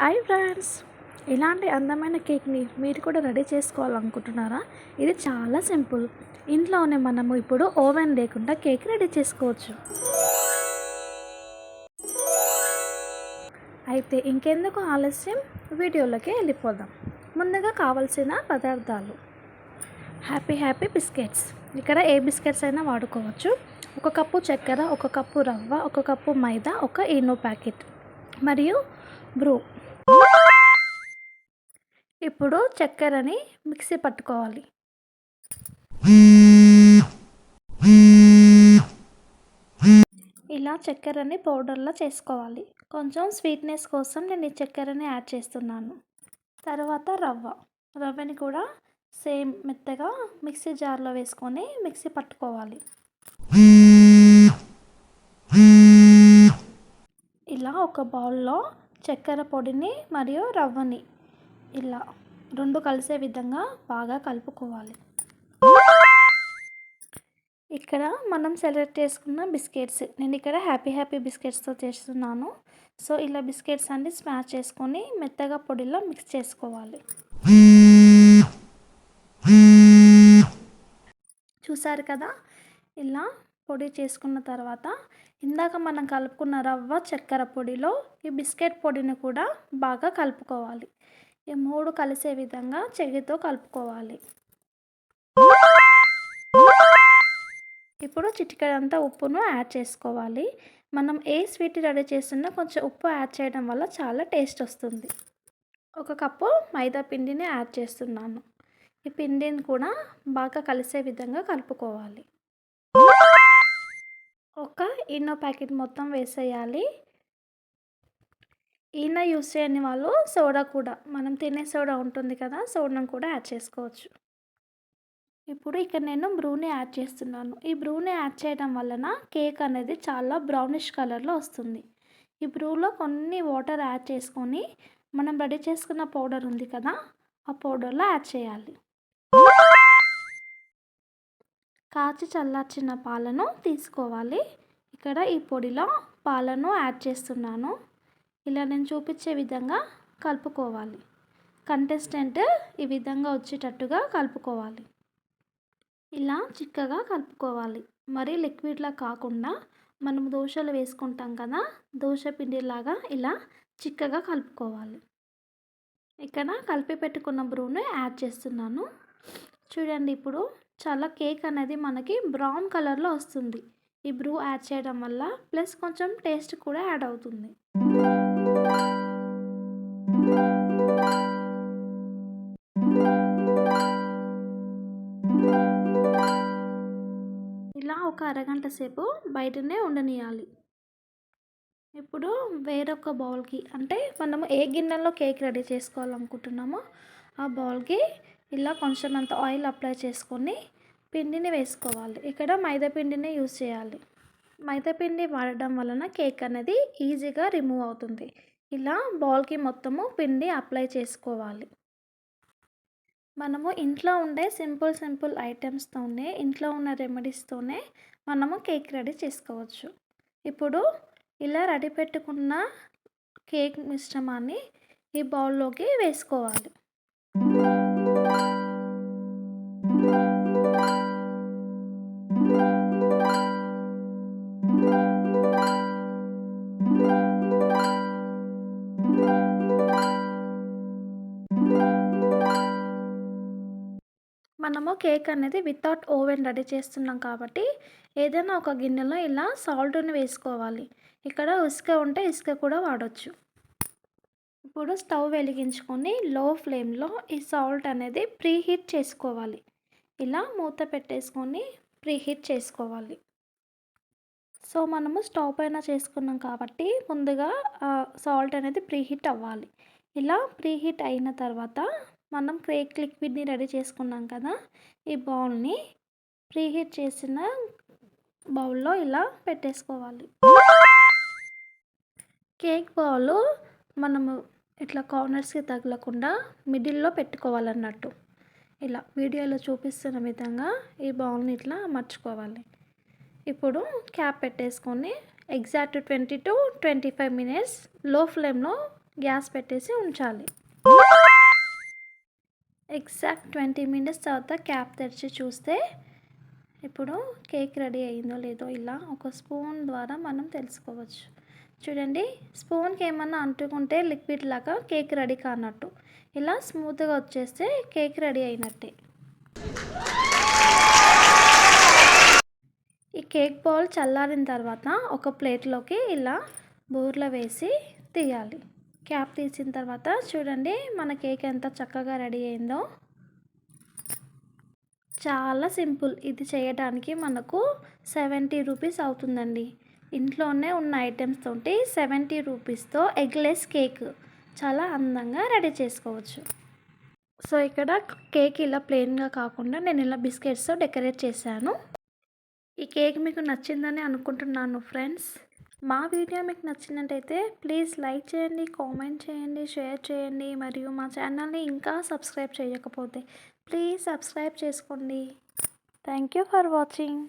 Hi friends, ఇలాంటి అందమైన కేక్ని మీరు కూడా రెడీ చేసుకోవాలనుకుంటున్నారా? ఇది చాలా సింపుల్. ఇంట్లోనే మనము ఇప్పుడు ఓవెన్ లేకుండా కేక్ రెడీ చేసుకోవచ్చు. అయితే ఇంకెందుకు ఆలస్యం, వీడియోలోకి వెళ్ళిపోదాం. ముందుగా కావాల్సిన పదార్థాలు: హ్యాపీ బిస్కెట్స్. ఇక్కడ ఏ బిస్కెట్స్ అయినా వాడుకోవచ్చు. 1 కప్పు చక్కెర, 1 కప్పు రవ్వ, 1 కప్పు మైదా, 1 ఈనో ప్యాకెట్ మరియు బ్రూ. ఇప్పుడు చక్కెరని మిక్సీ పట్టుకోవాలి. ఇలా చక్కెరని పౌడర్లా చేసుకోవాలి. కొంచెం స్వీట్నెస్ కోసం నేను ఈ చక్కెరని యాడ్ చేస్తున్నాను. తర్వాత రవ్వని కూడా సేమ్ మెత్తగా మిక్సీ జార్లో వేసుకొని మిక్సీ పట్టుకోవాలి. ఇలా ఒక బౌల్లో చక్కెర పొడిని మరియు రవ్వని ఇలా 2 కలిసే విధంగా బాగా కలుపుకోవాలి. ఇక్కడ మనం సెలెక్ట్ చేసుకున్న బిస్కెట్స్, నేను ఇక్కడ హ్యాపీ బిస్కెట్స్తో చేస్తున్నాను. సో ఇలా బిస్కెట్స్ అన్ని స్మాష్ చేసుకొని మెత్తగా పొడిలో మిక్స్ చేసుకోవాలి. చూసారు కదా, ఇలా పొడి చేసుకున్న తర్వాత ఇందాక మనం కలుపుకున్న రవ్వ చక్కెర పొడిలో ఈ బిస్కెట్ పొడిని కూడా బాగా కలుపుకోవాలి. ఈ 3 కలిసే విధంగా చెయ్యితో కలుపుకోవాలి. ఇప్పుడు చిటికెడంతా ఉప్పును యాడ్ చేసుకోవాలి. మనం ఏ స్వీట్ రెడీ చేస్తున్నా కొంచెం ఉప్పు యాడ్ చేయడం వల్ల చాలా టేస్ట్ వస్తుంది. 1 కప్పు మైదా పిండిని యాడ్ చేస్తున్నాను. ఈ పిండిని కూడా బాగా కలిసే విధంగా కలుపుకోవాలి. 1 ఈనో ప్యాకెట్ మొత్తం వేసేయాలి. ఈనో యూస్ చేయని వాళ్ళు సోడా కూడా, మనం తినే సోడా ఉంటుంది కదా, సోడాను కూడా యాడ్ చేసుకోవచ్చు. ఇప్పుడు ఇక్కడ నేను బ్రూని యాడ్ చేస్తున్నాను. ఈ బ్రూని యాడ్ చేయడం వలన కేక్ అనేది చాలా బ్రౌనిష్ కలర్లో వస్తుంది. ఈ బ్రూలో కొన్ని వాటర్ యాడ్ చేసుకొని మనం రెడీ చేసుకున్న పౌడర్ ఉంది కదా, ఆ పౌడర్లో యాడ్ చేయాలి. కాచి చల్లార్చిన పాలను తీసుకోవాలి. ఇక్కడ ఈ పొడిలో పాలను యాడ్ చేస్తున్నాను. ఇలా నేను చూపించే విధంగా కలుపుకోవాలి. కంటెస్టెంట్ ఈ విధంగా వచ్చేటట్టుగా కలుపుకోవాలి. ఇలా చిక్కగా కలుపుకోవాలి. మరీ లిక్విడ్లా కాకుండా మనం దోశలు వేసుకుంటాం కదా, దోశ పిండిలాగా ఇలా చిక్కగా కలుపుకోవాలి. ఇక్కడ కలిపి పెట్టుకున్న బ్రూని యాడ్ చేస్తున్నాను. చూడండి, ఇప్పుడు చాలా కేక్ అనేది మనకి బ్రౌన్ కలర్లో వస్తుంది. ఈ బ్రూ యాడ్ చేయడం వల్ల ప్లస్ కొంచెం టేస్ట్ కూడా యాడ్ అవుతుంది. ఇలా ఒక అరగంట సేపు బయటనే ఉండనియాలి. ఇప్పుడు వేరొక బౌల్కి, అంటే మనము ఏ గిన్నెలో కేక్ రెడీ చేసుకోవాలనుకుంటున్నామో ఆ బౌల్కి ఇలా కొంచెం అంత ఆయిల్ అప్లై చేసుకొని పిండిని వేసుకోవాలి. ఇక్కడ మైదా పిండిని యూజ్ చేయాలి. మైదా పిండి వాడడం వలన కేక్ అనేది ఈజీగా రిమూవ్ అవుతుంది. ఇలా బౌల్కి మొత్తము పిండి అప్లై చేసుకోవాలి. మనము ఇంట్లో ఉండే సింపుల్ ఐటమ్స్తోనే, ఇంట్లో ఉన్న రెమెడీస్తోనే మనము కేక్ రెడీ చేసుకోవచ్చు. ఇప్పుడు ఇలా రెడీ పెట్టుకున్న కేక్ మిశ్రమాన్ని ఈ బౌల్లోకి వేసుకోవాలి. మనము కేక్ అనేది వితౌట్ ఓవెన్ రెడీ చేస్తున్నాం కాబట్టి ఏదైనా ఒక గిన్నెలో ఇలా సాల్ట్ని వేసుకోవాలి. ఇక్కడ ఇసుక ఉంటే ఇసుక కూడా వాడచ్చు. ఇప్పుడు స్టవ్ వెలిగించుకొని లో ఫ్లేమ్లో ఈ సాల్ట్ అనేది ప్రీహీట్ చేసుకోవాలి. ఇలా మూత పెట్టేసుకొని ప్రీహీట్ చేసుకోవాలి. సో మనము స్టవ్ పైన చేసుకున్నాం కాబట్టి ముందుగా సాల్ట్ అనేది ప్రీహీట్ అవ్వాలి. ఇలా ప్రీహీట్ అయిన తర్వాత మనం కేక్ లిక్విడ్ని రెడీ చేసుకున్నాం కదా, ఈ బౌల్ని ప్రీహీట్ చేసిన బౌల్లో ఇలా పెట్టేసుకోవాలి. కేక్ బౌల్ మనము ఇట్లా కార్నర్స్కి తగలకుండా మిడిల్లో పెట్టుకోవాలన్నట్టు. ఇలా వీడియోలో చూపిస్తున్న విధంగా ఈ బౌల్ని ఇట్లా అమర్చుకోవాలి. ఇప్పుడు క్యాప్ పెట్టేసుకొని ఎగ్జాక్ట్ 20 to 25 మినిట్స్ లో ఫ్లేమ్లో గ్యాస్ పెట్టేసి ఉంచాలి. ఎగ్జాక్ట్ 20 మినిట్స్ తర్వాత క్యాప్ తెరిచి చూస్తే ఇప్పుడు కేక్ రెడీ అయిందో లేదో ఇలా ఒక స్పూన్ ద్వారా మనం తెలుసుకోవచ్చు. చూడండి, స్పూన్కి ఏమన్నా అంటుకుంటే లిక్విడ్ లాగా కేక్ రెడీ కానట్టు. ఇలా స్మూత్గా వచ్చేస్తే కేక్ రెడీ అయినట్టే. ఈ కేక్ బౌల్ చల్లారిన తర్వాత ఒక ప్లేట్లోకి ఇలా బోర్ల వేసి తీయాలి. క్యాప్ తీసిన తర్వాత చూడండి మన కేక్ ఎంత చక్కగా రెడీ అయిందో. చాలా సింపుల్. ఇది చేయడానికి మనకు 70 రూపీస్ అవుతుందండి. ఇంట్లోనే ఉన్న ఐటమ్స్ తోటి 70 రూపీస్తో ఎగ్లెస్ కేక్ చాలా అందంగా రెడీ చేసుకోవచ్చు. సో ఇక్కడ కేక్ ఇలా ప్లెయిన్గా కాకుండా నేను ఇలా బిస్కెట్స్తో డెకరేట్ చేశాను. ఈ కేక్ మీకు నచ్చిందని అనుకుంటున్నాను ఫ్రెండ్స్. మా వీడియో మీకు నచ్చినట్టయితే ప్లీజ్ లైక్ చేయండి, కామెంట్ చేయండి, షేర్ చేయండి. మరియు మా ఛానల్ని ఇంకా సబ్స్క్రైబ్ చేయకపోతే ప్లీజ్ సబ్స్క్రైబ్ చేసుకోండి. Thank you for watching.